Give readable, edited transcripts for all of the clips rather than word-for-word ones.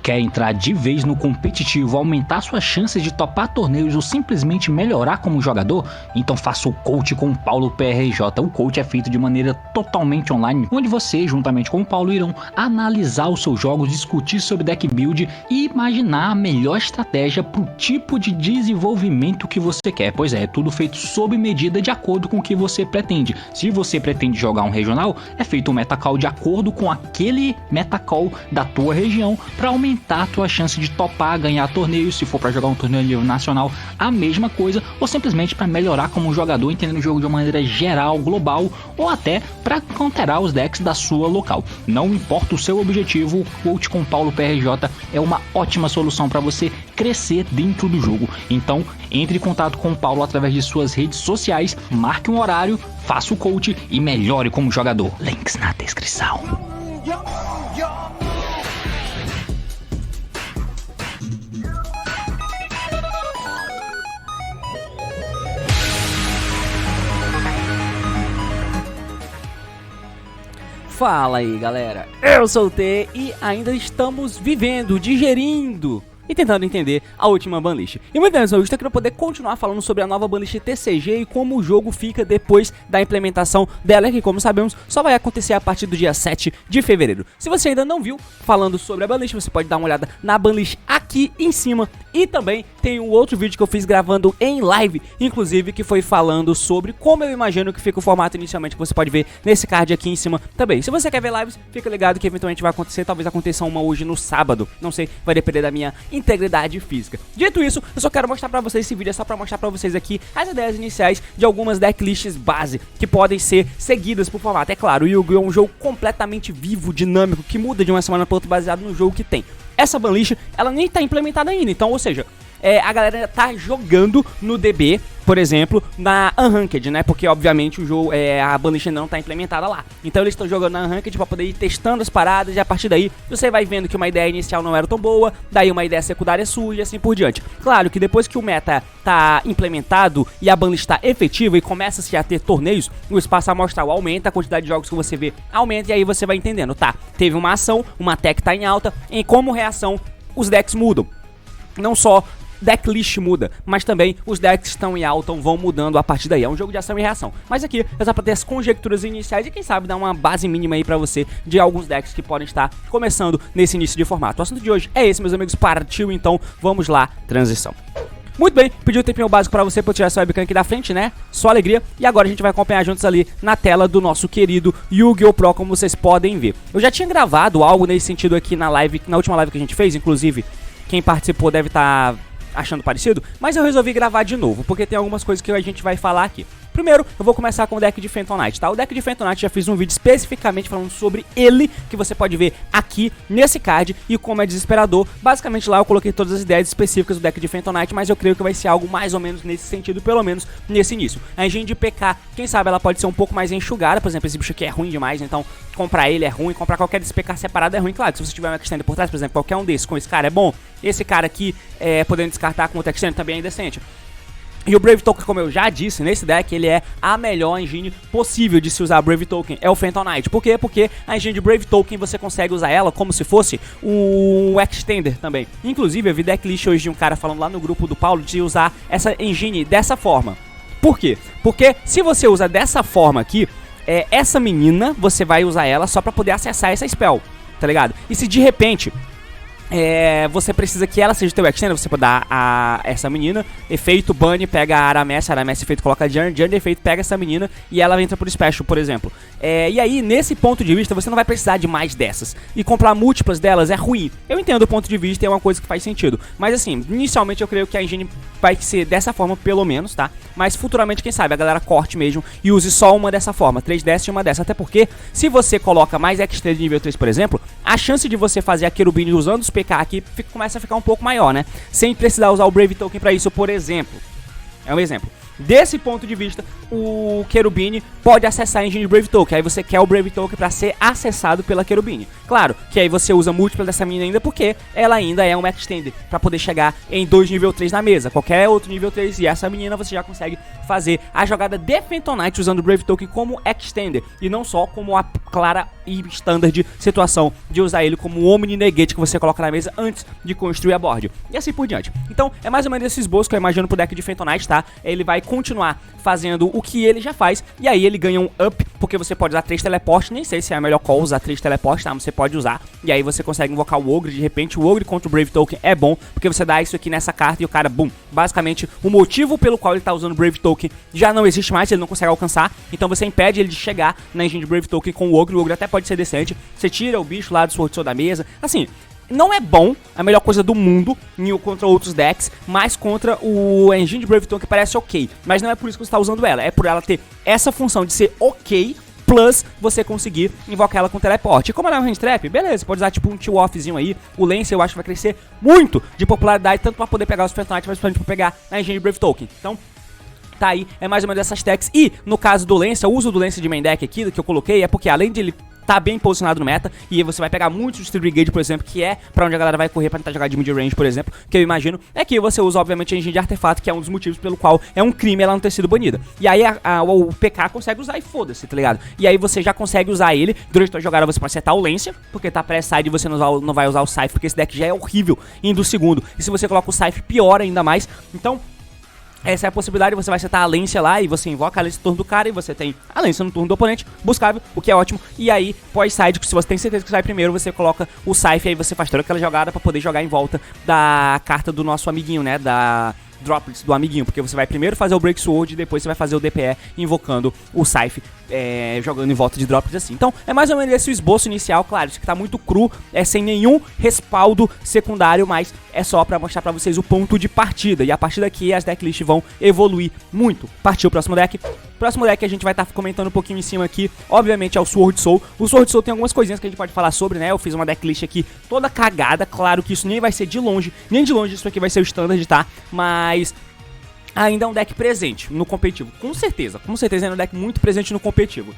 Quer entrar de vez no competitivo, aumentar suas chances de topar torneios ou simplesmente melhorar como jogador? Então faça o coach com o Paulo PRJ. O coach é feito de maneira totalmente online, onde você, juntamente com o Paulo, irão analisar os seus jogos, discutir sobre deck build e imaginar a melhor estratégia para o tipo de desenvolvimento que você quer. Pois é tudo feito sob medida de acordo com o que você pretende. Se você pretende jogar um regional, é feito um metacall de acordo com aquele metacall da tua região para aumentar a tua chance de topar, ganhar torneios. Se for para jogar um torneio a nível nacional, a mesma coisa, ou simplesmente para melhorar como jogador, entendendo o jogo de uma maneira geral, global, ou até para counterar os decks da sua local. Não importa o seu objetivo, o coach com Paulo PRJ é uma ótima solução para você crescer dentro do jogo. Então, entre em contato com o Paulo através de suas redes sociais, marque um horário, faça o coach e melhore como jogador. Links na descrição. Fala aí, galera, eu sou o T e ainda estamos vivendo, digerindo e tentando entender a última banlist. E muito bem, eu estou aqui para poder continuar falando sobre a nova banlist TCG e como o jogo fica depois da implementação dela, que como sabemos só vai acontecer a partir do dia 7 de fevereiro. Se você ainda não viu falando sobre a banlist, você pode dar uma olhada na banlist aqui em cima. E também tem um outro vídeo que eu fiz gravando em live, inclusive, que foi falando sobre como eu imagino que fica o formato inicialmente, que você pode ver nesse card aqui em cima também. Se você quer ver lives, fica ligado que eventualmente vai acontecer, talvez aconteça uma hoje no sábado, não sei, vai depender da minha integridade física. Dito isso, eu só quero mostrar pra vocês esse vídeo, é só pra mostrar pra vocês aqui as ideias iniciais de algumas decklists base que podem ser seguidas por formato. É claro, o Yu-Gi-Oh! É um jogo completamente vivo, dinâmico, que muda de uma semana pra outra baseado no jogo que tem. Essa banlist, ela nem tá implementada ainda, então, ou seja, a galera tá jogando no DB, por exemplo, na Unranked, né? Porque, obviamente, o jogo, a banlist ainda não tá implementada lá. Então, eles estão jogando na Unranked pra poder ir testando as paradas e, a partir daí, você vai vendo que uma ideia inicial não era tão boa, daí uma ideia secundária surge e assim por diante. Claro que depois que o meta tá implementado e a banlist tá efetiva e começa-se a ter torneios, o espaço amostral aumenta, a quantidade de jogos que você vê aumenta e aí você vai entendendo, tá? Teve uma ação, uma tech tá em alta, e como reação, os decks mudam. Não só decklist muda, mas também os decks que estão em alta vão mudando a partir daí. É um jogo de ação e reação. Mas aqui é só pra ter as conjecturas iniciais e quem sabe dar uma base mínima aí pra você de alguns decks que podem estar começando nesse início de formato. O assunto de hoje é esse, meus amigos. Partiu, então vamos lá, transição. Muito bem, pedi um tempinho básico pra você, pra eu tirar essa webcam aqui da frente, né? Só alegria. E agora a gente vai acompanhar juntos ali na tela do nosso querido Yu-Gi-Oh! Pro, como vocês podem ver. Eu já tinha gravado algo nesse sentido aqui na live, na última live que a gente fez, inclusive quem participou deve estar achando parecido, mas eu resolvi gravar de novo, porque tem algumas coisas que a gente vai falar aqui. Primeiro, eu vou começar com o deck de Phantom Knight, tá? O deck de Phantom Knight já fiz um vídeo especificamente falando sobre ele, que você pode ver aqui nesse card, e como é desesperador. Basicamente lá eu coloquei todas as ideias específicas do deck de Phantom Knight, mas eu creio que vai ser algo mais ou menos nesse sentido, pelo menos nesse início. A engine de PK, quem sabe ela pode ser um pouco mais enxugada, por exemplo, esse bicho aqui é ruim demais, então comprar ele é ruim, comprar qualquer desse PK separado é ruim. Claro que se você tiver um extender por trás, por exemplo, qualquer um desses com esse cara é bom, esse cara aqui, podendo descartar com outro extender também é decente. E o Brave Token, como eu já disse, nesse deck ele é a melhor engine possível de se usar Brave Token, é o Phantom Knight. Por quê? Porque a engine de Brave Token você consegue usar ela como se fosse um Extender também. Inclusive eu vi decklist hoje de um cara falando lá no grupo do Paulo de usar essa engine dessa forma. Por quê? Porque se você usa dessa forma aqui, essa menina, você vai usar ela só pra poder acessar essa spell, tá ligado? E se de repente você precisa que ela seja teu extender, você pode dar a essa menina, efeito Bunny, pega a Arames, efeito coloca Journey, efeito pega essa menina e ela entra por Special, por exemplo. E aí, nesse ponto de vista, você não vai precisar de mais dessas. E comprar múltiplas delas é ruim. Eu entendo o ponto de vista, é uma coisa que faz sentido. Mas assim, inicialmente eu creio que a engine vai ser dessa forma, pelo menos, tá? Mas futuramente, quem sabe, a galera corte mesmo e use só uma dessa forma, 3 dessas e uma dessa. Até porque, se você coloca mais extra de nível 3, por exemplo, a chance de você fazer a Querubini usando os PK aqui começa a ficar um pouco maior, né? Sem precisar usar o Brave Token pra isso, por exemplo. É um exemplo. desse ponto de vista, o Cherubini pode acessar a engine de Brave Token. Aí você quer o Brave Token pra ser acessado pela Cherubini. Claro, que aí você usa múltipla dessa menina ainda, porque ela ainda é um extender pra poder chegar em 2 nível 3 na mesa. Qualquer outro nível 3 e essa menina você já consegue fazer a jogada de Phantom Knight usando o Brave Token como extender, e não só como a clara e standard situação de usar ele como Omni Negate que você coloca na mesa antes de construir a board, e assim por diante. Então é mais ou menos esse esboço que eu imagino pro deck de Phantom Knight, tá? Ele vai continuar fazendo o que ele já faz, e aí ele ganha um up, porque você pode usar 3 teleportes, nem sei se é a melhor call usar 3 teleportes, tá? Mas você pode usar, e aí você consegue invocar o Ogre, de repente o Ogre contra o Brave Token é bom, porque você dá isso aqui nessa carta e o cara, boom, basicamente o motivo pelo qual ele tá usando o Brave Token já não existe mais, ele não consegue alcançar, então você impede ele de chegar na engine de Brave Token com o Ogre até pode ser decente, você tira o bicho lá do Sword Soul da mesa, assim, não é bom, a melhor coisa do mundo contra outros decks, mas contra o engine de Brave Token parece ok, mas não é por isso que você está usando ela, é por ela ter essa função de ser ok, plus você conseguir invocar ela com teleporte. E como ela é um hand trap, beleza, pode usar tipo um T-Offzinho aí, o Lance eu acho que vai crescer muito de popularidade, tanto para poder pegar os Phantom Knight, mas principalmente para pegar na engine de Brave Token, então tá aí, é mais ou menos essas techs. E no caso do Lance, o uso do Lance de main deck aqui, do que eu coloquei, é porque além de ele tá bem posicionado no meta, e você vai pegar muitos Steel Brigade, por exemplo, que é pra onde a galera vai correr pra tentar jogar de mid-range, por exemplo, que eu imagino, é que você usa, obviamente, a engine de artefato, que é um dos motivos pelo qual é um crime ela não ter sido banida. E aí o PK consegue usar e foda-se, tá ligado? E aí você já consegue usar ele, durante a jogada você pode acertar o Lance, porque tá pré-side e você não vai usar o Scythe, porque esse deck já é horrível indo segundo, e se você coloca o Scythe, piora ainda mais, então essa é a possibilidade, você vai setar a Lance lá e você invoca a Lance no turno do cara e você tem a Lance no turno do oponente, buscável, o que é ótimo. E aí, pós-side, se você tem certeza que sai primeiro, você coloca o Scythe e aí você faz toda aquela jogada pra poder jogar em volta da carta do nosso amiguinho, né, da Droplets do amiguinho, porque você vai primeiro fazer o Break Sword e depois você vai fazer o DPE invocando o Scythe, jogando em volta de Droplets assim. Então é mais ou menos esse o esboço inicial, claro, isso aqui tá muito cru, sem nenhum respaldo secundário, mas é só pra mostrar pra vocês o ponto de partida, e a partir daqui as decklists vão evoluir muito. Partiu o próximo deck. Próximo deck a gente vai estar comentando um pouquinho em cima aqui, obviamente é o Sword Soul. O Sword Soul tem algumas coisinhas que a gente pode falar sobre, né? Eu fiz uma decklist aqui toda cagada, claro que isso nem vai ser de longe, nem de longe isso aqui vai ser o standard, tá? Mas ainda é um deck presente no competitivo, com certeza é um deck muito presente no competitivo.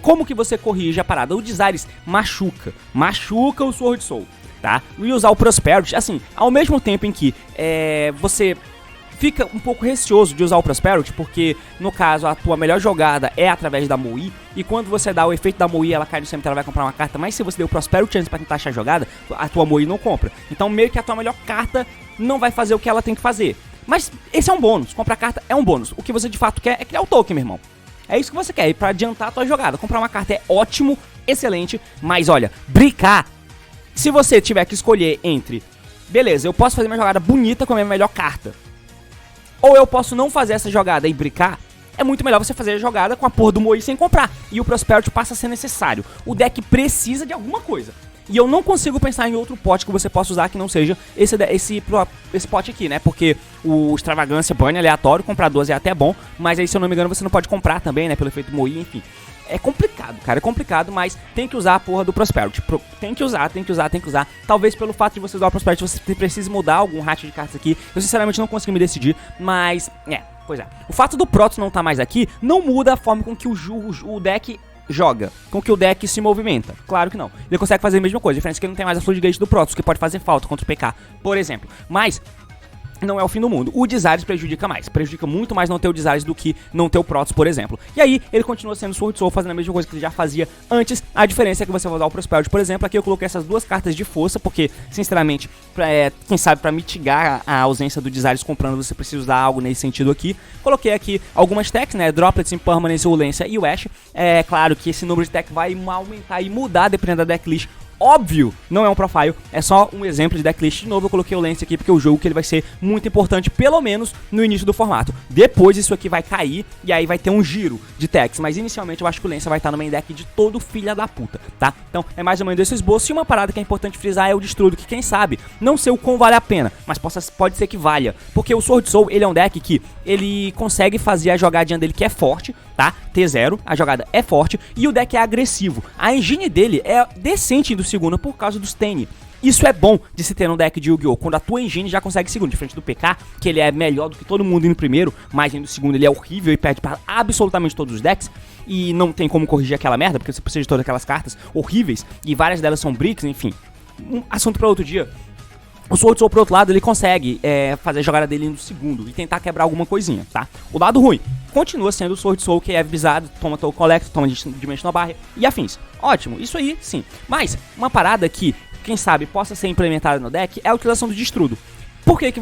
Como que você corrige a parada? O Desires machuca o Sword Soul, tá? E usar o Prosperity, assim, ao mesmo tempo em que você fica um pouco receoso de usar o Prosperity, porque no caso a tua melhor jogada é através da Moe, e quando você dá o efeito da Moe, ela cai no cemitério, vai comprar uma carta, mas se você deu o Prosperity antes pra tentar achar a jogada, a tua Moe não compra. Então meio que a tua melhor carta não vai fazer o que ela tem que fazer. Mas esse é um bônus, comprar carta é um bônus. O que você de fato quer é criar o token, meu irmão. É isso que você quer, e pra adiantar a tua jogada. Comprar uma carta é ótimo, excelente, mas olha, brincar, se você tiver que escolher entre, beleza, eu posso fazer minha jogada bonita com a minha melhor carta, ou eu posso não fazer essa jogada e brincar, é muito melhor você fazer a jogada com a porra do Moe sem comprar. E o Prosperity passa a ser necessário. O deck precisa de alguma coisa. E eu não consigo pensar em outro pote que você possa usar que não seja esse pote aqui, né? Porque o Extravagância Bunny aleatório, comprar 12 é até bom, mas aí, se eu não me engano, você não pode comprar também, né? Pelo efeito Moe, enfim. É complicado, cara, é complicado, mas tem que usar a porra do Prosperity. Tem que usar. Talvez pelo fato de você usar o Prosperity, você precise mudar algum ratio de cartas aqui. Eu sinceramente não consegui me decidir, mas, pois é. O fato do Protoss não estar mais aqui não muda a forma com que o deck joga, com que o deck se movimenta. Claro que não. Ele consegue fazer a mesma coisa. A diferença é que ele não tem mais a Floodgate do Protoss, que pode fazer falta contra o PK, por exemplo. Mas não é o fim do mundo. O Desires prejudica mais. Prejudica muito mais não ter o Desires do que não ter o Protoss, por exemplo. E aí, ele continua sendo Sword Soul, fazendo a mesma coisa que ele já fazia antes. A diferença é que você vai usar o Prosperity, por exemplo. Aqui eu coloquei essas duas cartas de força, porque, sinceramente, quem sabe pra mitigar a ausência do Desires comprando, você precisa usar algo nesse sentido aqui. Coloquei aqui algumas techs, né? Droplets, Impermanence, o Lance e o Ash. É claro que esse número de tech vai aumentar e mudar dependendo da decklist. Óbvio, não é um profile, é só um exemplo de decklist. De novo eu coloquei o Lance aqui porque eu jogo que ele vai ser muito importante, pelo menos no início do formato. Depois isso aqui vai cair e aí vai ter um giro de techs, mas inicialmente eu acho que o Lance vai estar no main deck de todo filha da puta, tá? Então é mais ou menos esse esboço. E uma parada que é importante frisar é o Destrudo, que quem sabe, não sei o quão vale a pena, mas pode ser que valha, porque o Sword Soul, ele é um deck que ele consegue fazer a jogadinha dele que é forte, tá? T0, a jogada é forte e o deck é agressivo. A engine dele é decente do segundo por causa dos Tene. Isso é bom de se ter no deck de Yu-Gi-Oh! Quando a tua engine já consegue segundo, diferente do PK, que ele é melhor do que todo mundo indo primeiro, mas indo segundo ele é horrível e perde para absolutamente todos os decks, e não tem como corrigir aquela merda, porque você precisa de todas aquelas cartas horríveis, e várias delas são bricks, enfim. Um assunto para outro dia. O Sword Soul, por outro lado, ele consegue fazer a jogada dele no segundo e tentar quebrar alguma coisinha, tá? O lado ruim continua sendo o Sword Soul, que é visado, toma Toll Collect, toma Dimensional Barrier e afins. Ótimo, isso aí, sim. Mas, uma parada que, quem sabe, possa ser implementada no deck é a utilização do Destrudo. Por que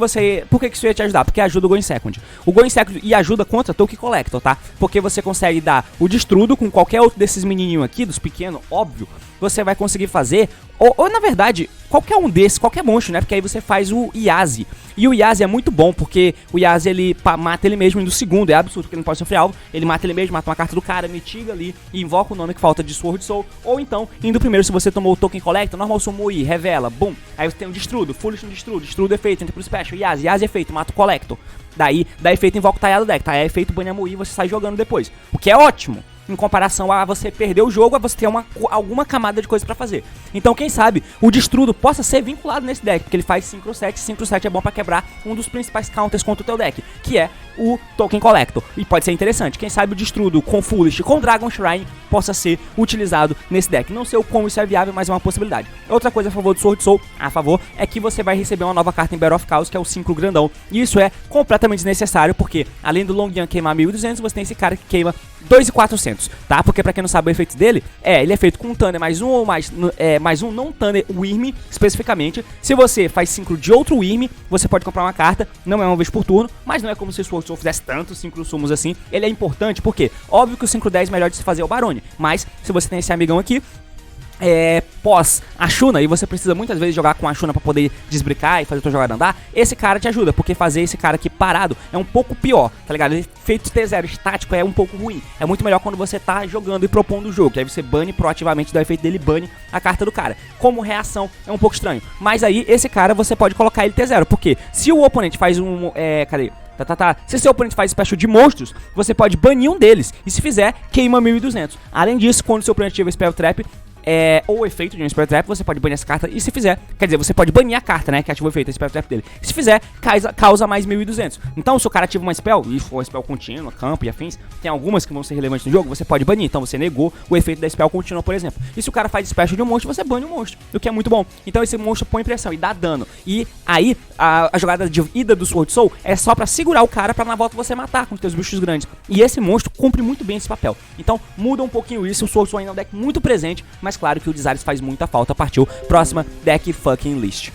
isso ia te ajudar? Porque ajuda o Going Second. O Going Second e ajuda contra Token Collector, tá? Porque você consegue dar o Destrudo com qualquer outro desses menininhos aqui, dos pequenos, óbvio. Você vai conseguir fazer, ou na verdade, qualquer um desses, qualquer monstro, né? Porque aí você faz o Yazi. E o Yazi é muito bom, porque o Yazi, ele mata ele mesmo no segundo. É absurdo, porque ele não pode sofrer alvo. Ele mata ele mesmo, mata uma carta do cara, mitiga ali e invoca o nome que falta de Sword Soul. Ou então, indo primeiro, se você tomou o Token Collector, normal summon I, revela, bum. Aí você tem o Destrudo, Foolish no Destrudo, Destrudo efeito, entra pro Special, Yazi efeito, mata o Collector. Daí, dá efeito, invoca o Taiado deck, tá? É efeito, banha Mui e você sai jogando depois. O que é ótimo, em comparação a você perder o jogo, a você ter alguma camada de coisa pra fazer. Então, quem sabe, o Destrudo possa ser vinculado nesse deck, porque ele faz Synchro 7, Synchro 7 é bom pra quebrar um dos principais counters contra o teu deck, que é o Token Collector. E pode ser interessante, quem sabe o Destrudo com Foolish, com Dragon Shrine, possa ser utilizado nesse deck. Não sei o como isso é viável, mas é uma possibilidade. Outra coisa a favor do Sword Soul, a favor, é que você vai receber uma nova carta em Battle of Chaos, que é o Synchro grandão. E isso é completamente desnecessário, porque além do Long Yan queimar 1200, você tem esse cara que queima 2.400, tá? Porque pra quem não sabe o efeito dele, ele é feito com Thunder mais um ou mais um não Thunder Wyrm, especificamente. Se você faz Synchro de outro Wyrm, você pode comprar uma carta, não é uma vez por turno, mas não é como se o Sword Soul fizesse tantos Synchro Summons assim. Ele é importante porque, óbvio que o Synchro 10 melhor de se fazer é o Barone, mas se você tem esse amigão aqui, pós a Shuna, e você precisa muitas vezes jogar com a Shuna pra poder desbricar e fazer a tua jogada andar, esse cara te ajuda, porque fazer esse cara aqui parado é um pouco pior, tá ligado? Ele feito T0 estático é um pouco ruim, é muito melhor quando você tá jogando e propondo o jogo, que aí você bane proativamente, dá o efeito dele, bane a carta do cara. Como reação é um pouco estranho, mas aí esse cara você pode colocar ele T0, porque se o oponente faz se seu oponente faz special de monstros, você pode banir um deles, e se fizer, queima 1200. Além disso, quando seu oponente tiver Spell Trap, ou efeito de um Spell Trap, você pode banir essa carta, e se fizer, quer dizer, você pode banir a carta, né, que ativou o efeito, a Spell Trap dele. E se fizer, causa mais 1200. Então, se o cara ativa uma Spell, e for uma Spell contínua, campo e afins, tem algumas que vão ser relevantes no jogo, você pode banir. Então, você negou o efeito da Spell contínua, por exemplo. E se o cara faz special de um monstro, você bane um monstro, o que é muito bom. Então, esse monstro põe pressão e dá dano. E aí, a jogada de ida do Sword Soul é só pra segurar o cara, pra na volta você matar com os teus bichos grandes. E esse monstro cumpre muito bem esse papel. Então, muda um pouquinho isso, o Sword Soul ainda é um deck muito presente, mas claro que o Desires faz muita falta. Partiu, próxima deck fucking list.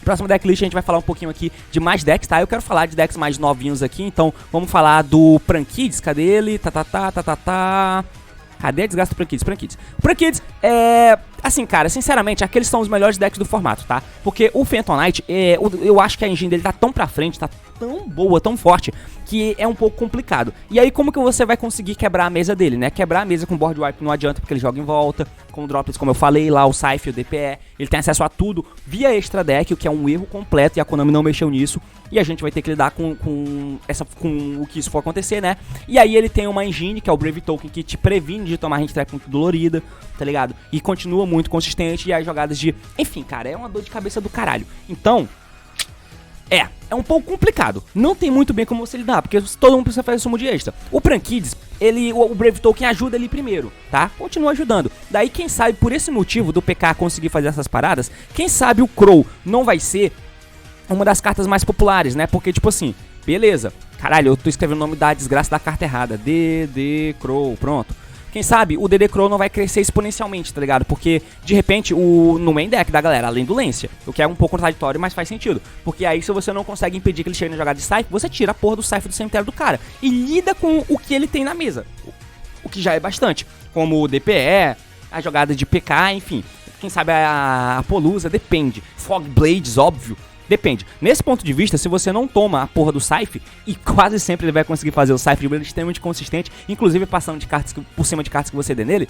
Próxima deck list a gente vai falar um pouquinho aqui de mais decks, tá? Eu quero falar de decks mais novinhos aqui, então vamos falar do Prankids, cadê ele? Cadê a desgraça do Prankids? O Prankids assim, cara, sinceramente, aqueles são os melhores decks do formato, tá? Porque o Phantom Knight, eu acho que a engine dele tá tão pra frente, tá tão boa, tão forte, que é um pouco complicado. E aí, como que você vai conseguir quebrar a mesa dele, né? Quebrar a mesa com board wipe não adianta, porque ele joga em volta, com o Droplets, como eu falei lá, o Scythe, o DPE, ele tem acesso a tudo via extra deck, o que é um erro completo, e a Konami não mexeu nisso, e a gente vai ter que lidar com o que isso for acontecer, né? E aí ele tem uma engine, que é o Brave Token, que te previne de tomar hit track muito dolorida, tá ligado? E continua muito consistente, e as jogadas de... Enfim, cara, é uma dor de cabeça do caralho. Então... É um pouco complicado. Não tem muito bem como você lidar, porque todo mundo precisa fazer sumo de extra. O Prankids, o Brave Token ajuda ele primeiro, tá? Continua ajudando. Daí, quem sabe, por esse motivo do PK conseguir fazer essas paradas, quem sabe o Crow não vai ser uma das cartas mais populares, né? Porque, tipo assim, beleza. Caralho, eu tô escrevendo o nome da desgraça da carta errada. DD Crow, pronto. Quem sabe o DD Crow não vai crescer exponencialmente, tá ligado? Porque, de repente, no main deck da galera, além do Lancia, o que é um pouco contraditório, mas faz sentido. Porque aí, se você não consegue impedir que ele chegue na jogada de Scythe, você tira a porra do Scythe do cemitério do cara e lida com o que ele tem na mesa. O que já é bastante. Como o DPE, a jogada de PK, enfim. Quem sabe a Polusa, depende. Fog Blades, óbvio. Depende. Nesse ponto de vista, se você não toma a porra do Scythe, e quase sempre ele vai conseguir fazer o Scythe de maneira extremamente consistente, inclusive passando de cartas por cima de cartas que você dê nele,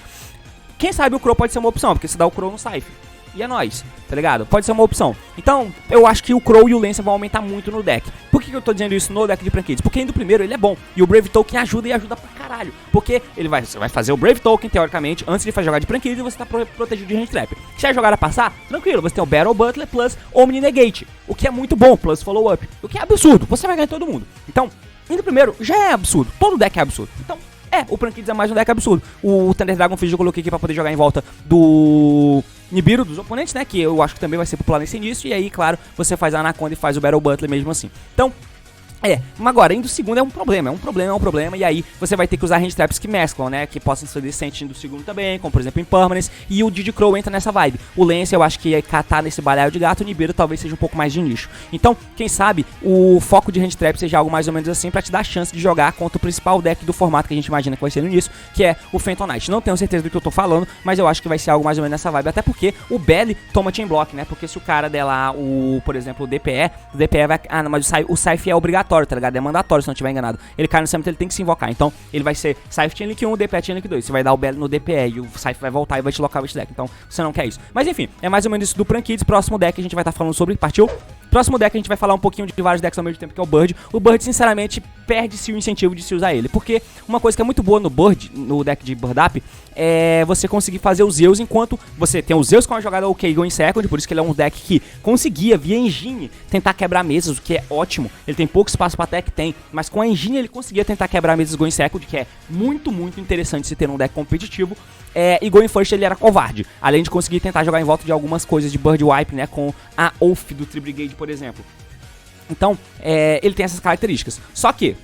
quem sabe o Crow pode ser uma opção, porque você dá o Crow no Scythe. E é nóis, tá ligado? Pode ser uma opção. Então, eu acho que o Crow e o Lancia vão aumentar muito no deck. Por que eu tô dizendo isso no deck de Prankids? Porque indo primeiro ele é bom, e o Brave Token ajuda e ajuda pra caralho. caralho. Porque você vai fazer o Brave Token, teoricamente, antes de jogar de Pranked, e você tá protegido de Hand Trap. Se a jogada passar, tranquilo, você tem o Battle Butler plus Omni Negate, o que é muito bom, plus Follow Up, o que é absurdo, você vai ganhar todo mundo. Então, indo primeiro, já é absurdo, todo deck é absurdo. Então, o Pranked é mais um deck absurdo. O Thunder Dragonfish eu coloquei aqui pra poder jogar em volta do Nibiru, dos oponentes, né, que eu acho que também vai ser popular nesse início. E aí, claro, você faz a Anaconda e faz o Battle Butler mesmo assim. Então, mas agora, indo segundo é um problema, e aí você vai ter que usar hand traps que mesclam, né, que possam ser decentes do segundo também, como por exemplo Impermanence, e o Didi Crow entra nessa vibe. O Lance eu acho que ia catar nesse balhaio de gato, o Nibiru talvez seja um pouco mais de nicho. Então, quem sabe, o foco de hand trap seja algo mais ou menos assim, pra te dar a chance de jogar contra o principal deck do formato que a gente imagina que vai ser no início, que é o Phantom Knight. Não tenho certeza do que eu tô falando, mas eu acho que vai ser algo mais ou menos nessa vibe, até porque o Belly toma chain block, né, porque se o cara der lá por exemplo, o DPE vai... Ah, não, mas o Scythe é obrigatório, tá ligado? É mandatório, se não estiver enganado. Ele cai no cemitério, ele tem que se invocar. Então, ele vai ser Scythe Chain Link 1, DPE Chain Link 2. Você vai dar o Belly no DPE e o Scythe vai voltar e vai te locar o deck. Então, você não quer isso. Mas enfim, é mais ou menos isso do Pranked. Próximo deck a gente vai estar falando sobre. Partiu? Próximo deck a gente vai falar um pouquinho de vários decks ao mesmo tempo, que é o Bird. O Bird, sinceramente, perde-se o incentivo de se usar ele. Porque uma coisa que é muito boa no Bird, no deck de Bird Up, é você conseguir fazer os Zeus enquanto você tem os Zeus com a jogada OK Going Second. Por isso que ele é um deck que conseguia, via engine, tentar quebrar mesas, o que é ótimo. Ele tem pouco espaço pra tech, tem. Mas com a engine ele conseguia tentar quebrar mesas Going Second, que é muito, muito interessante se ter um deck competitivo. E Going First ele era covarde, além de conseguir tentar jogar em volta de algumas coisas de Bird Wipe, né, com a Oath do Tree Brigade, por exemplo. Então, ele tem essas características. Só que,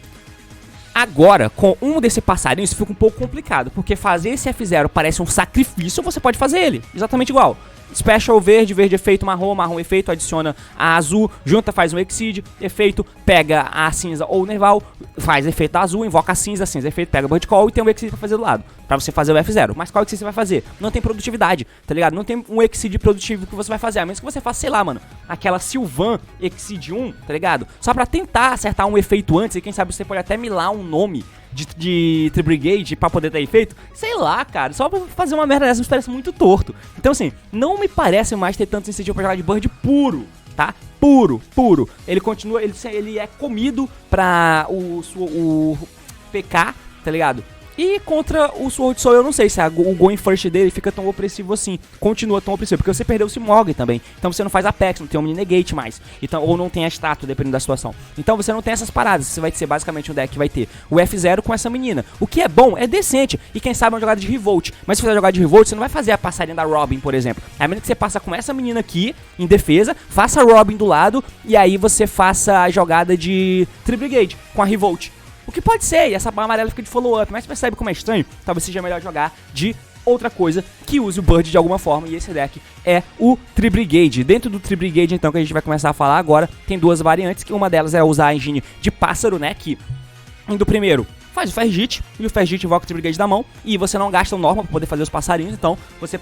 agora, com um desse passarinho, isso fica um pouco complicado, porque fazer esse F0 parece um sacrifício, você pode fazer ele, exatamente igual. Special verde, verde efeito marrom, marrom efeito, adiciona a azul, junta, faz um Exceed, efeito, pega a cinza ou o Nerval, faz efeito azul, invoca a cinza, cinza efeito, pega o Bird Call e tem um Exceed pra fazer do lado, pra você fazer o F0. Mas qual Exceed você vai fazer? Não tem produtividade, tá ligado? Não tem um Exceed produtivo que você vai fazer, a menos que você faça, sei lá, mano, aquela Sylvan Exceed 1, tá ligado? Só pra tentar acertar um efeito antes, e quem sabe você pode até milar um nome de Tree Brigade pra poder ter efeito, sei lá, cara, só pra fazer uma merda dessa me parece muito torto. Então assim, não me parece mais ter tanto incentivo pra jogar de Bird puro, tá? Puro. Ele continua, ele é comido pra o PK, tá ligado? E contra o Sword Soul eu não sei se o Going First dele fica tão opressivo assim, continua tão opressivo, porque você perdeu o Simorg também, então você não faz Apex, não tem um Mini Negate mais, então, ou não tem a estátua, dependendo da situação. Então você não tem essas paradas, você vai ser basicamente um deck que vai ter o F0 com essa menina, o que é bom, é decente, e quem sabe é uma jogada de Revolt, mas se você jogar de Revolt, você não vai fazer a passarinha da Robin, por exemplo, é a menina que você passa com essa menina aqui, em defesa, faça a Robin do lado, e aí você faça a jogada de Tree Brigade, com a Revolt. O que pode ser, e essa barra amarela fica de follow-up, mas percebe como é estranho? Talvez seja melhor jogar de outra coisa que use o Bird de alguma forma, e esse deck é o Tree Brigade. Dentro do Tree Brigade, então, que a gente vai começar a falar agora, tem duas variantes, que uma delas é usar a engine de pássaro, né, que indo primeiro faz o Fergit, e o Fergit invoca o Tree Brigade da mão, e você não gasta o normal pra poder fazer os passarinhos, então você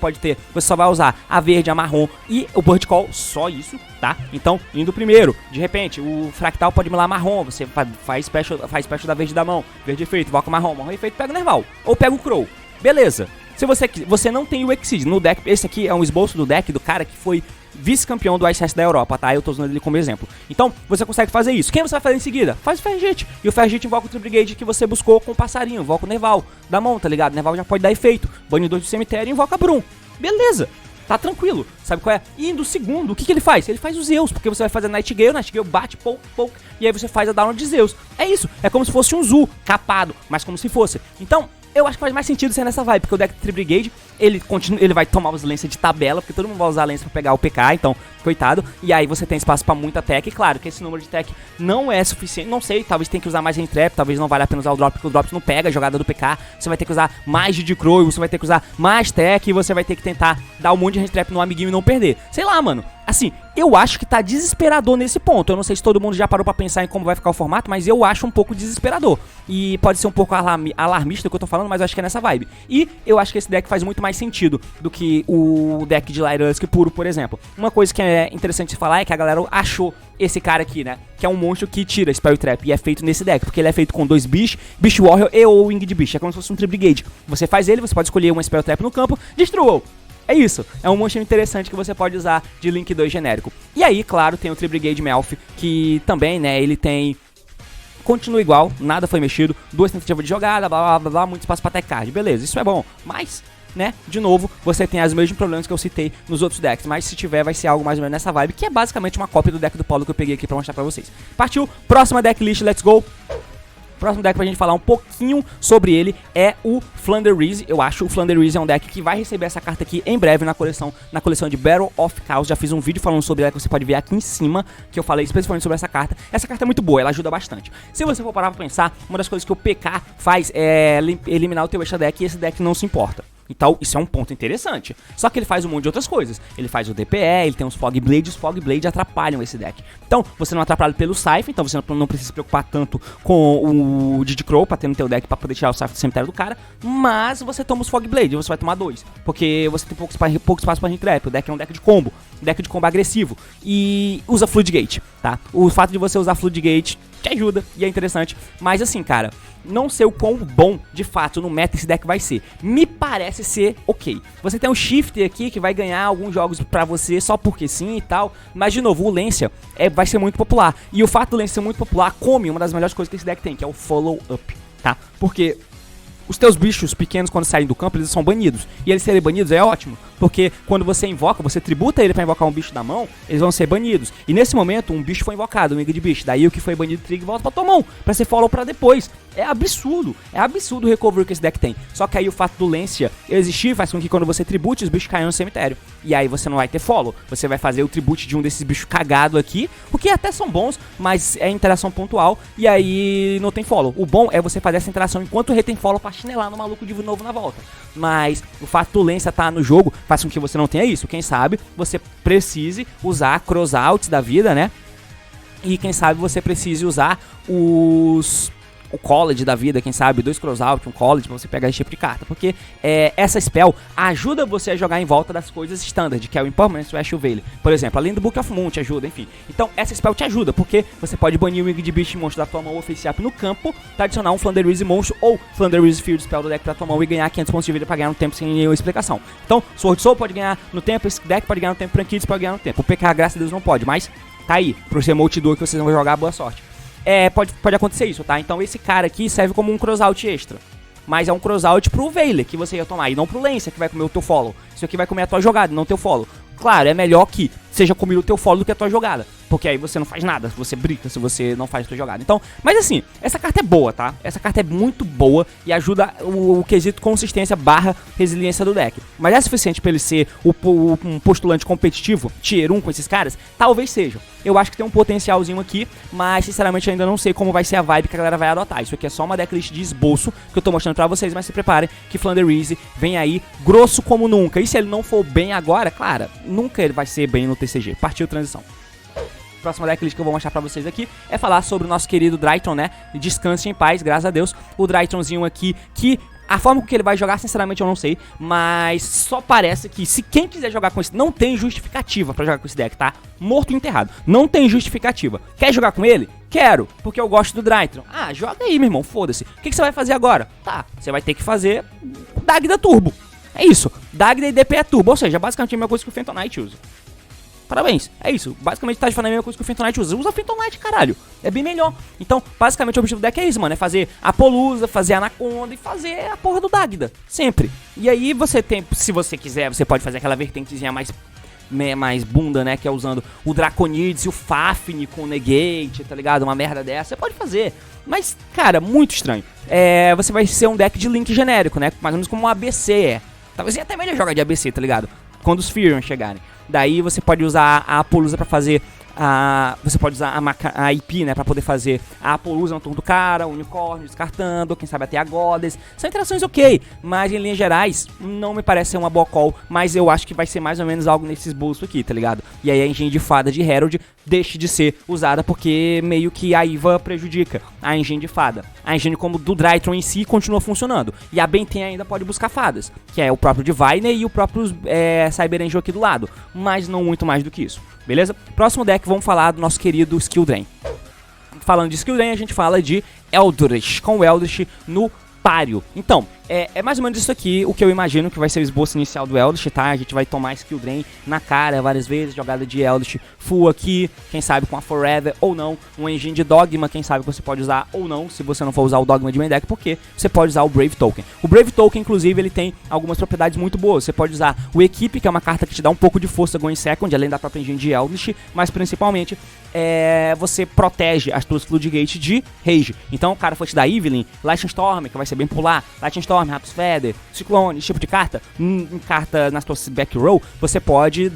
só vai usar a verde, a marrom e o Bird Call, só isso, tá? Então, indo primeiro, de repente, o Fractal pode milar marrom, você faz special da verde da mão, verde efeito, invoca marrom, marrom efeito, pega o Nerval, ou pega o Crow, beleza. Se você não tem o Exceed no deck, esse aqui é um esboço do deck do cara que foi vice-campeão do ICS da Europa, tá? Eu tô usando ele como exemplo. Então, você consegue fazer isso. Quem você vai fazer em seguida? Faz o Fergit. E o Fergit invoca o Tree Brigade que você buscou com o passarinho. Invoca o Nerval da mão, tá ligado? O Nerval já pode dar efeito. Bane 2 do cemitério e invoca Brum. Beleza. Tá tranquilo. Sabe qual é? E indo segundo, o que ele faz? Ele faz os Zeus, porque você vai fazer Nightingale bate, poke, e aí você faz a down de Zeus. É isso. É como se fosse um Zu capado, mas como se fosse. Então, eu acho que faz mais sentido ser nessa vibe, porque o deck Tree Brigade, ele vai tomar os lances de tabela, porque todo mundo vai usar lance pra pegar o PK, então, coitado. E aí você tem espaço pra muita tech, e claro que esse número de tech não é suficiente, não sei, talvez tenha que usar mais Entrap, talvez não valha a pena usar o drop, porque o drop não pega a jogada do PK, você vai ter que usar mais de Crow, você vai ter que usar mais tech, e você vai ter que tentar dar um monte de Entrap no amiguinho e não perder. Sei lá, mano, assim, eu acho que tá desesperador nesse ponto. Eu não sei se todo mundo já parou pra pensar em como vai ficar o formato, mas eu acho um pouco desesperador. E pode ser um pouco alarmista o que eu tô falando, mas eu acho que é nessa vibe. E eu acho que esse deck faz muito mais sentido do que o deck de Light Husk puro, por exemplo. Uma coisa que é interessante de falar é que a galera achou esse cara aqui, né? Que é um monstro que tira Spell Trap e é feito nesse deck, porque ele é feito com 2 Beast Warrior e ou Winged Beast. É como se fosse um Tree Brigade. Você faz ele, você pode escolher uma Spell Trap no campo, destrua. É isso, é um monstro interessante que você pode usar de Link 2 genérico. E aí, claro, tem o Tree Brigade Melf, que também, né, ele tem continua igual, nada foi mexido, 2 tentativas de jogada, blá blá blá blá, muito espaço pra tech card, beleza, isso é bom, mas, né, de novo, você tem os mesmos problemas que eu citei nos outros decks, mas se tiver vai ser algo mais ou menos nessa vibe, que é basicamente uma cópia do deck do Paulo que eu peguei aqui pra mostrar pra vocês. Partiu, próxima decklist, let's go! Próximo deck pra gente falar um pouquinho sobre ele é o Floowandereeze. Eu acho o Floowandereeze é um deck que vai receber essa carta aqui em breve na coleção de Battle of Chaos. Já fiz um vídeo falando sobre ela que você pode ver aqui em cima, que eu falei especificamente sobre essa carta. Essa carta é muito boa, ela ajuda bastante. Se você for parar pra pensar, uma das coisas que o PK faz é eliminar o teu extra deck e esse deck não se importa. Então, isso é um ponto interessante. Só que ele faz um monte de outras coisas. Ele faz o DPE, ele tem uns Fog Blade. Os Fog Blade atrapalham esse deck. Então, você não é atrapalhado pelo Scythe. Então, você não precisa se preocupar tanto com o Didi Crow pra ter no teu deck pra poder tirar o Scythe do cemitério do cara. Mas você toma os Fog Blade, você vai tomar 2. Porque você tem pouco espaço pra gente trap. O deck é um deck de combo. Deck de combo agressivo. E usa Floodgate, tá? O fato de você usar Floodgate te ajuda e é interessante. Mas assim, cara, não sei o quão bom, de fato, no meta esse deck vai ser. Me parece ser ok. Você tem um Shifter aqui que vai ganhar alguns jogos pra você só porque sim e tal. Mas, de novo, o Lancia vai ser muito popular. E o fato do Lancia ser muito popular come uma das melhores coisas que esse deck tem, que é o Follow Up, tá? Porque os teus bichos pequenos, quando saem do campo, eles são banidos. E eles serem banidos é ótimo, porque quando você invoca, você tributa ele pra invocar um bicho da mão, eles vão ser banidos. E nesse momento, um bicho foi invocado, um Mega de bicho. Daí o que foi banido, triga e volta pra tua mão, pra ser follow pra depois. É absurdo o recovery que esse deck tem. Só que aí o fato do Lancia existir faz com que quando você tribute, os bichos caiam no cemitério. E aí você não vai ter follow. Você vai fazer o tribute de um desses bichos cagado aqui, o que até são bons, mas é interação pontual. E aí não tem follow. O bom é você fazer essa interação enquanto o rei tem follow pra chinelar no maluco de novo na volta. Mas o fato do Lancia estar no jogo faz com que você não tenha isso. Quem sabe você precise usar crossouts da vida, né? E quem sabe você precise usar o college da vida, quem sabe, 2 crossout, um college pra você pegar esse tipo de carta, porque essa spell ajuda você a jogar em volta das coisas standard, que é o Impermanence Rash Veil, por exemplo, além do Book of Moon te ajuda, enfim. Então essa spell te ajuda, porque você pode banir o Winged Beast monstro da tua mão ou face up no campo, pra adicionar um Floowandereeze monstro ou Floowandereeze Field Spell do deck pra tua mão e ganhar 500 pontos de vida pra ganhar no tempo sem nenhuma explicação. Então, Sword Soul pode ganhar no tempo, esse deck pode ganhar no tempo, Tranquilis pode ganhar no tempo. O PK, graças a Deus, não pode, mas tá aí, pro Remote Duel que vocês vão jogar, boa sorte. Pode acontecer isso, tá? Então esse cara aqui serve como um crossout extra. Mas é um crossout pro Veiler que você ia tomar, e não pro Lancia que vai comer o teu follow. Isso aqui vai comer a tua jogada, não o teu follow. Claro, é melhor que seja comido o teu follow do que a tua jogada, porque aí você não faz nada, você brinca se você não faz a tua jogada. Então, mas assim, essa carta é boa, tá? Essa carta é muito boa e ajuda o quesito consistência barra resiliência do deck. Mas é suficiente pra ele ser um postulante competitivo, tier 1 com esses caras? Talvez seja. Eu acho que tem um potencialzinho aqui, mas sinceramente ainda não sei como vai ser a vibe que a galera vai adotar. Isso aqui é só uma decklist de esboço que eu tô mostrando pra vocês, mas se preparem que Floowandereeze vem aí grosso como nunca. E se ele não for bem agora, claro, nunca ele vai ser bem no TCG. Partiu transição. Próxima decklist que eu vou mostrar pra vocês aqui é falar sobre o nosso querido Drytron, né? Descanse em paz, graças a Deus. O Drytronzinho aqui, que a forma que ele vai jogar, sinceramente, eu não sei. Mas só parece que se quem quiser jogar com esse... Não tem justificativa pra jogar com esse deck, tá? Morto e enterrado. Não tem justificativa. Quer jogar com ele? Quero, porque eu gosto do Drytron. Ah, joga aí, meu irmão, foda-se. O que você vai fazer agora? Tá, você vai ter que fazer Dagda Turbo. É isso. Dagda e DP é Turbo. Ou seja, basicamente a mesma coisa que o Phantom Knight usa. Parabéns, é isso. Basicamente tá fazendo a mesma coisa que o Phantom Knight usa. Usa Phantom Knight, caralho. É bem melhor. Então, basicamente o objetivo do deck é isso, mano. É fazer a Polusa, fazer a Anaconda e fazer a porra do Dagda. Sempre. E aí você tem, se você quiser, você pode fazer aquela vertentezinha mais bunda, né? Que é usando o Draconides e o Fafnir com o Negate, tá ligado? Uma merda dessa. Você pode fazer. Mas, cara, muito estranho. Você vai ser um deck de Link genérico, né? Mais ou menos como um ABC é. Talvez até melhor jogar de ABC, tá ligado? Quando os Furion chegarem. Daí você pode usar a Apolusa pra fazer você pode usar a IP, né, pra poder fazer a Apolusa no turno do cara, o Unicórnio descartando, quem sabe até a Goddess. São interações ok, mas em linhas gerais não me parece ser uma boa call, mas eu acho que vai ser mais ou menos algo nesses bolsos aqui, tá ligado? E aí a engine de fada de Herald deixe de ser usada porque meio que a IVA prejudica a engine de fada. A engine como do Drytron em si continua funcionando, e a Benten ainda pode buscar fadas, que é o próprio Divine e o próprio Cyber Angel aqui do lado, mas não muito mais do que isso. Beleza? Próximo deck, vamos falar do nosso querido Skill Drain. Falando de Skill Drain, a gente fala de Eldritch, com o Eldritch no páreo. Então, É mais ou menos isso aqui, o que eu imagino que vai ser o esboço inicial do Eldritch, tá? A gente vai tomar Skill Drain na cara várias vezes, jogada de Eldritch full aqui, quem sabe com a Forever ou não, um engine de Dogma, quem sabe que você pode usar ou não, se você não for usar o Dogma de main deck, porque você pode usar o Brave Token. O Brave Token, inclusive, ele tem algumas propriedades muito boas. Você pode usar o Equipe, que é uma carta que te dá um pouco de força going second, além da própria engine de Eldritch, mas principalmente você protege as tuas Floodgate de Rage. Então o cara for te dar Evelyn, Lightning Storm, que vai ser bem pular, Lightning Storm, Raptus Feather, Ciclone, esse tipo de carta, em carta nas tuas back row, você pode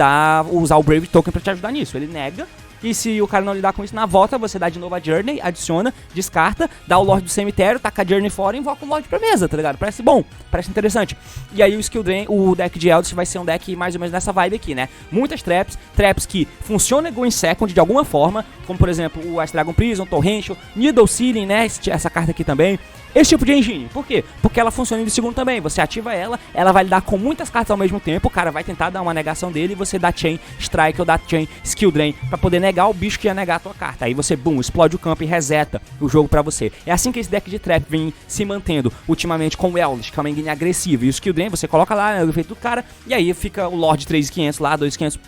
usar o Brave Token pra te ajudar nisso. Ele nega, e se o cara não lidar com isso na volta, você dá de novo a Journey, adiciona, descarta, dá o Lorde do Cemitério, taca a Journey fora e invoca o Lorde pra mesa, tá ligado? Parece bom, parece interessante. E aí o Skill Drain, o deck de Eldritch vai ser um deck mais ou menos nessa vibe aqui, né? Muitas traps que funcionam Going Second de alguma forma, como por exemplo o Ice Dragon Prison, Torrential, Needle Sealing, né? Essa carta aqui também. Esse tipo de engine, por quê? Porque ela funciona em segundo também, você ativa ela vai lidar com muitas cartas ao mesmo tempo, o cara vai tentar dar uma negação dele e você dá Chain Strike ou dá Chain Skill Drain pra poder negar o bicho que ia negar a tua carta. Aí você, boom, explode o campo e reseta o jogo pra você. É assim que esse deck de trap vem se mantendo ultimamente com o Eldritch, que é uma engine agressiva. E o Skill Drain você coloca lá, o efeito do cara, e aí fica o Lorde 3500 lá, 2500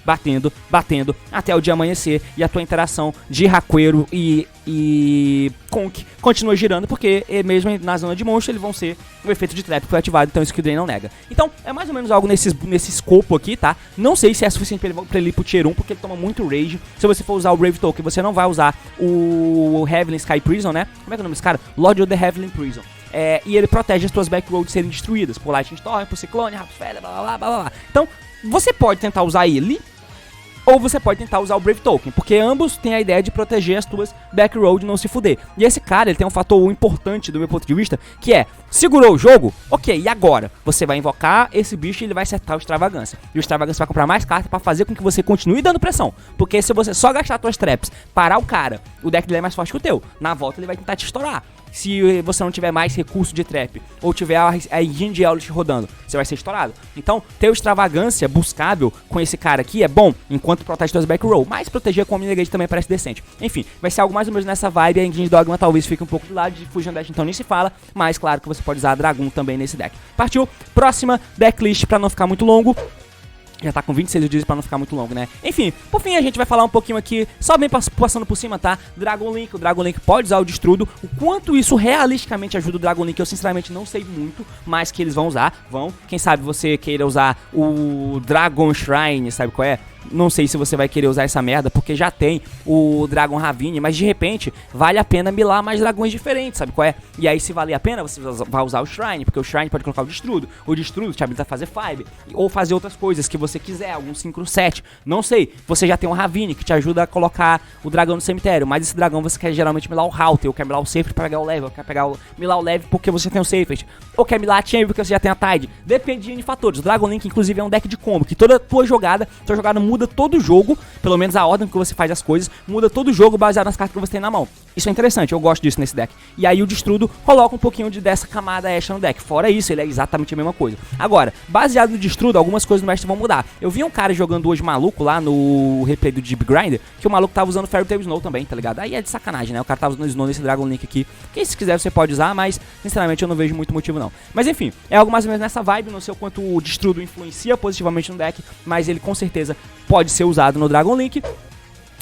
batendo, até o dia amanhecer e a tua interação de Raqueiro e Conk continua girando, porque mesmo na zona de monstro eles vão ser o efeito de trap que foi ativado, então o Skill Drain não nega. Então é mais ou menos algo nesse escopo aqui, tá? Não sei se é suficiente pra ele ir pro Tier 1, porque ele toma muito Rage. Se você for usar o Brave Token, você não vai usar o Heavenly Sky Prison, né? Como é que é o nome desse cara? Lord of the Heavenly Prison. E ele protege as tuas back row de serem destruídas por Lightning Storm, por Ciclone, Raptus Feather, blá blá blá. Então você pode tentar usar ele, ou você pode tentar usar o Brave Token, porque ambos têm a ideia de proteger as tuas back row de não se fuder. E esse cara, ele tem um fator importante do meu ponto de vista, que é, segurou o jogo? Ok, e agora? Você vai invocar esse bicho e ele vai acertar o Extravagância. E o Extravagância vai comprar mais cartas pra fazer com que você continue dando pressão. Porque se você só gastar suas traps, parar o cara, o deck dele é mais forte que o teu. Na volta ele vai tentar te estourar. Se você não tiver mais recurso de trap, ou tiver a engine de Eldritch rodando, você vai ser estourado. Então, ter o Extravagância buscável com esse cara aqui é bom, enquanto protege suas back row, mas proteger com a Minigate também parece decente. Enfim, vai ser algo mais ou menos nessa vibe. A engine de Dogma talvez fique um pouco do lado, de Fusion Dash então nem se fala, mas claro que você pode usar Dragon também nesse deck. Partiu, próxima decklist pra não ficar muito longo. Já tá com 26 dias pra não ficar muito longo, né? Enfim, por fim a gente vai falar um pouquinho aqui, só bem passando por cima, tá? Dragon Link, o Dragon Link pode usar o Destrudo. O quanto isso realisticamente ajuda o Dragon Link, eu sinceramente não sei muito, mas que eles vão usar, Quem sabe você queira usar o Dragon Shrine, sabe qual é? Não sei se você vai querer usar essa merda, porque já tem o Dragon Ravine, mas de repente vale a pena milar mais dragões diferentes, sabe qual é? E aí se valer a pena, você vai usar o Shrine, porque o Shrine pode colocar o Destrudo te habilita a fazer 5, ou fazer outras coisas que você quiser, algum Synchro 7, não sei. Você já tem um Ravine, que te ajuda a colocar o dragão no cemitério, mas esse dragão você quer geralmente milar o Halter, ou quer milar o Safety pra pegar o level, ou quer milar o level porque você tem o Safety, ou quer milar a Chamber porque você já tem a Tide. Depende de fatores. O Dragon Link, inclusive, é um deck de combo, que toda tua jogada muda todo o jogo, pelo menos a ordem que você faz as coisas, muda todo o jogo baseado nas cartas que você tem na mão. Isso é interessante, eu gosto disso nesse deck. E aí o Destrudo coloca um pouquinho dessa camada extra no deck. Fora isso, ele é exatamente a mesma coisa. Agora, baseado no Destrudo, algumas coisas no mestre vão mudar. Eu vi um cara jogando hoje maluco lá no replay do Deep Grinder, que o maluco tava usando Fairy Tail Snow também, tá ligado? Aí é de sacanagem, né? O cara tava usando Snow nesse Dragon Link aqui. Que se quiser você pode usar, mas sinceramente eu não vejo muito motivo não. Mas enfim, é algo mais ou menos nessa vibe, não sei o quanto o Destrudo influencia positivamente no deck, mas ele com certeza pode ser usado no Dragon Link.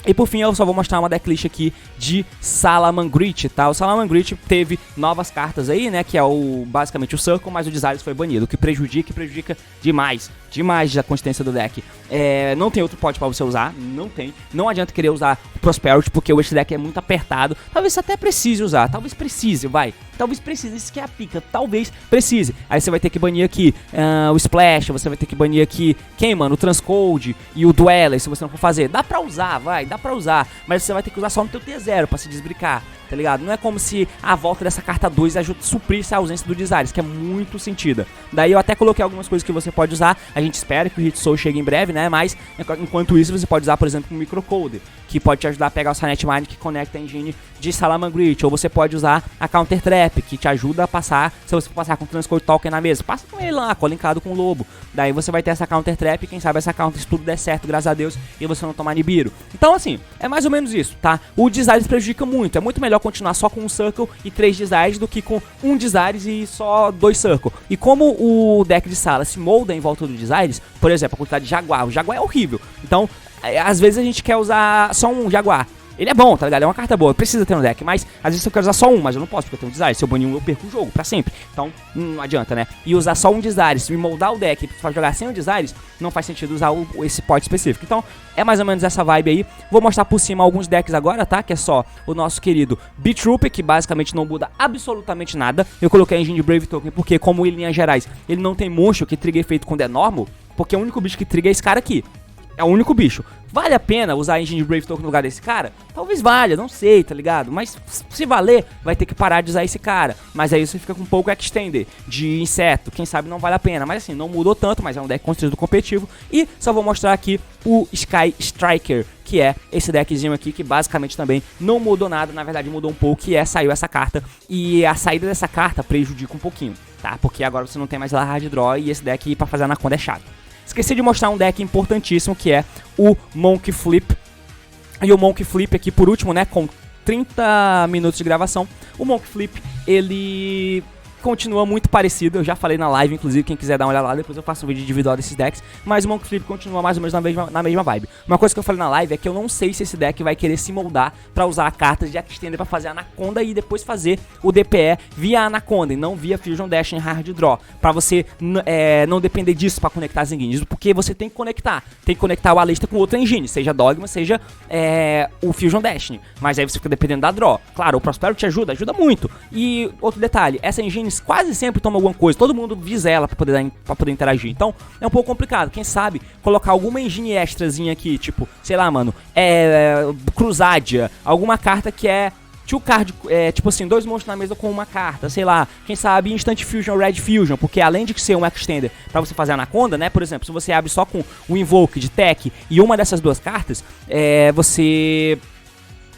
E por fim eu só vou mostrar uma decklist aqui de Salamangreat, tá? O Salamangreat teve novas cartas aí, né? Que é basicamente o Circle, mas o Desires foi banido, o que prejudica demais a consistência do deck. Não tem outro pot pra você usar, não tem. Não adianta querer usar o Prosperity, porque esse deck é muito apertado. Talvez você até precise usar, talvez precise, isso que é a pica, talvez precise. Aí você vai ter que banir aqui o Splash, você vai ter que banir aqui, mano? O Transcode e o Dweller, se você não for fazer. Dá pra usar, dá pra usar, mas você vai ter que usar só no teu T0 pra se desbricar, tá ligado? Não é como se a volta dessa carta 2 suprisse a ausência do Desires, que é muito sentida. Daí eu até coloquei algumas coisas que você pode usar, a gente espera que o Hit Soul chegue em breve, né? Mas enquanto isso você pode usar, por exemplo, o Microcoder, que pode te ajudar a pegar o Sanet Mine que conecta a engine de Salamangreat, ou você pode usar a Counter Trap, que te ajuda a passar, se você for passar com o Transcode Token na mesa, passa com ele lá, linkado com o Lobo. Daí você vai ter essa Counter Trap, quem sabe essa Counter, se tudo der certo, graças a Deus, e você não tomar Nibiru. Então assim, é mais ou menos isso, tá? O Desires prejudica muito, é muito melhor continuar só com um Circle e 3 Desires do que com um Desires e só 2 Circle. E como o deck de sala se molda em volta do Desires, por exemplo, a quantidade de Jaguar, o Jaguar é horrível. Então, às vezes a gente quer usar só um Jaguar. Ele é bom, tá ligado? É uma carta boa, precisa ter no deck, mas às vezes eu quero usar só um, mas eu não posso porque eu tenho um Desire. Se eu banir um, eu perco o jogo pra sempre. Então, não adianta, né? E usar só um Desire, se me moldar o deck pra jogar sem o Desire, não faz sentido usar esse pot específico. Então, é mais ou menos essa vibe aí. Vou mostrar por cima alguns decks agora, tá? Que é só o nosso querido B-Trooper, que basicamente não muda absolutamente nada. Eu coloquei a engine de Brave Token porque, como em linhas gerais, ele não tem monstro que triga efeito quando é normal, porque o único bicho que triga é esse cara aqui. É o único bicho. Vale a pena usar a engine de Brave Token no lugar desse cara? Talvez valha, não sei, tá ligado? Mas se valer, vai ter que parar de usar esse cara. Mas aí você fica com um pouco extender de inseto, quem sabe não vale a pena. Mas assim, não mudou tanto, mas é um deck construído competitivo. E só vou mostrar aqui o Sky Striker, que é esse deckzinho aqui, que basicamente também não mudou nada. Na verdade mudou um pouco, que saiu essa carta. E a saída dessa carta prejudica um pouquinho, tá? Porque agora você não tem mais lá hard draw e esse deck pra fazer Anaconda é chato. Esqueci de mostrar um deck importantíssimo, que é o Monkey Flip. E o Monkey Flip aqui por último, né, com 30 minutos de gravação. O Monkey Flip, ele continua muito parecido, eu já falei na live, inclusive, quem quiser dar uma olhada lá, depois eu faço um vídeo individual desses decks, mas o Monkey Flip continua mais ou menos na mesma vibe. Uma coisa que eu falei na live é que eu não sei se esse deck vai querer se moldar pra usar a carta de Extender pra fazer a Anaconda e depois fazer o DPE via Anaconda e não via Fusion Dash em Hard Draw, pra você não depender disso pra conectar as engines, porque você tem que conectar o Alesta com outra engine, seja Dogma, seja o Fusion Dash, mas aí você fica dependendo da Draw. Claro, o Prosperity ajuda muito. E outro detalhe, essa engine quase sempre toma alguma coisa, todo mundo visa ela pra poder interagir, então é um pouco complicado. Quem sabe colocar alguma engine extrazinha aqui, tipo, sei lá, mano, Crusadia, alguma carta que é two card, tipo assim, 2 monstros na mesa com uma carta, sei lá, quem sabe Instant Fusion, Red Fusion, porque além de ser um Extender pra você fazer Anaconda, né, por exemplo, se você abre só com o Invoke de Tech e uma dessas duas cartas, você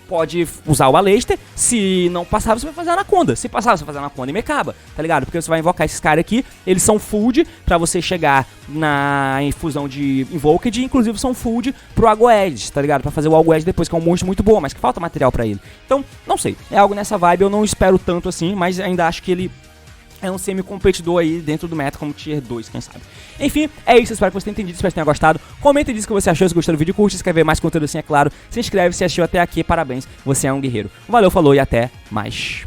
pode usar o Aleister, se não passar você vai fazer Anaconda, se passar você vai fazer Anaconda e Mecaba, tá ligado? Porque você vai invocar esses caras aqui, eles são food pra você chegar na infusão de Invoked, e inclusive são food pro Agoed, tá ligado? Pra fazer o Agoed depois, que é um monstro muito bom, mas que falta material pra ele. Então, não sei, é algo nessa vibe, eu não espero tanto assim, mas ainda acho que ele é um semi-competidor aí dentro do meta, como Tier 2, quem sabe. Enfim, é isso, espero que você tenha entendido, espero que tenha gostado. Comenta e diz o que você achou, se gostou do vídeo, curte, se quer ver mais conteúdo assim, é claro. Se inscreve, se assistiu até aqui, parabéns, você é um guerreiro. Valeu, falou e até mais.